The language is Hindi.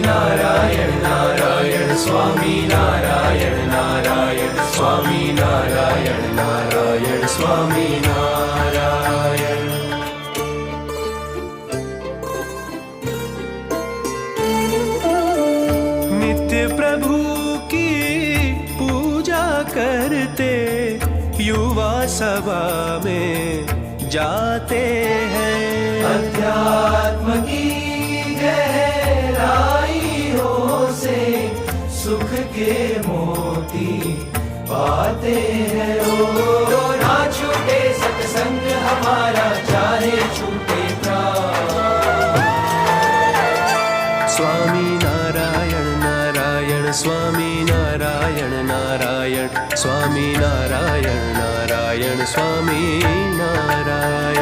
नारायण नारायण स्वामी नारायण नारायण स्वामी नारायण नारायण स्वामी नारायण। नित्य प्रभु की पूजा करते युवा सभा में जाते हैं। अध्यात्म की गहराइयों से सुख के मोती पाते हैं। ओ ना छूटे सत्संग हमारा, चाहे छूटे प्राण। स्वामी नारायण नारायण स्वामी नारायण नारायण स्वामी नारायण नारायण स्वामी नारायण।